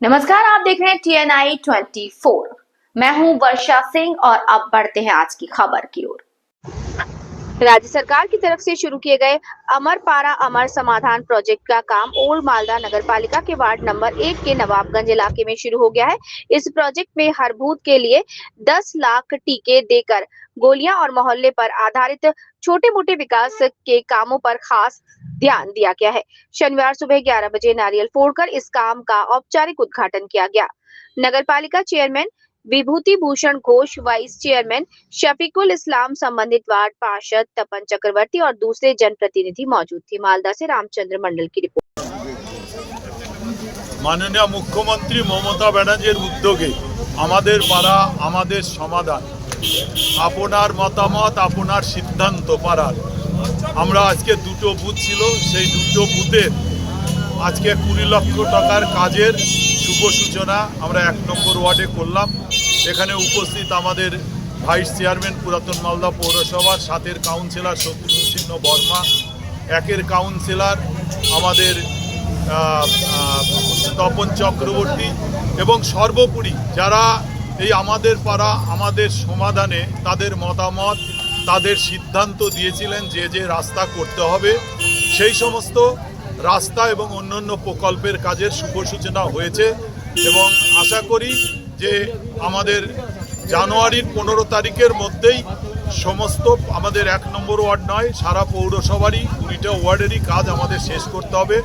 नमस्कार, आप देख रहे हैं TNI 24। मैं हूं वर्षा सिंह और अब बढ़ते हैं आज की खबर की ओर। राज्य सरकार की तरफ से शुरू किए गए अमर पारा अमर समाधान प्रोजेक्ट का काम ओल्ड मालदा नगर पालिका के वार्ड नंबर 1 के नवाबगंज इलाके में शुरू हो गया है। इस प्रोजेक्ट में हर बूथ के लिए 10 लाख टीके देकर गोलियां और मोहल्ले पर आधारित छोटे मोटे विकास के कामों पर खास ध्यान दिया गया है। शनिवार सुबह 11 बजे नारियल फोड़कर इस काम का औपचारिक उद्घाटन किया गया। नगर पालिका chairman Vibhuti Bhushan Ghosh, vice chairman Shafiqul इस्लाम, संबंधित वार्ड पार्षद तपन चक्रवर्ती और दूसरे जनप्रतिनिधि मौजूद थे। मालदा से रामचंद्र मंडल की रिपोर्ट। माननीय मुख्यमंत्री ममता बनर्जीर उद्योगे आमादेर पाड़ा आमादेर समाधान, आपनार मतामत आपनार सिद्धांत पाड़ार আমরা আজকে দুটো বুথ ছিল, সেই দুটো বুথের আজকে 20 লক্ষ টাকার কাজের শুভ সূচনা আমরা 1 নম্বর ওয়ার্ডে করলাম। এখানে উপস্থিত আমাদের ভাইস চেয়ারম্যান পুরাতন মালদা পৌরসভার, 7-এর কাউন্সিলর শত্রুঘ্ন বর্মা, 1-এর কাউন্সিলর আমাদের তপন চক্রবর্তী এবং সর্বোপরি যারা এই আমাদের পাড়া আমাদের সমাধানে তাদের মতামত তাদের সিদ্ধান্ত দিয়েছিলেন যে যে রাস্তা করতে হবে, সেই সমস্ত রাস্তা এবং অন্যান্য প্রকল্পের কাজের শুভ সূচনা হয়েছে এবং আশা করি যে আমাদের জানুয়ারির 15 তারিখের মধ্যেই সমস্ত আমাদের 1 নম্বর ওয়ার্ড নয় সারা পৌরসভারই 20টা ওয়ার্ডেরই কাজ আমাদের শেষ করতে হবে।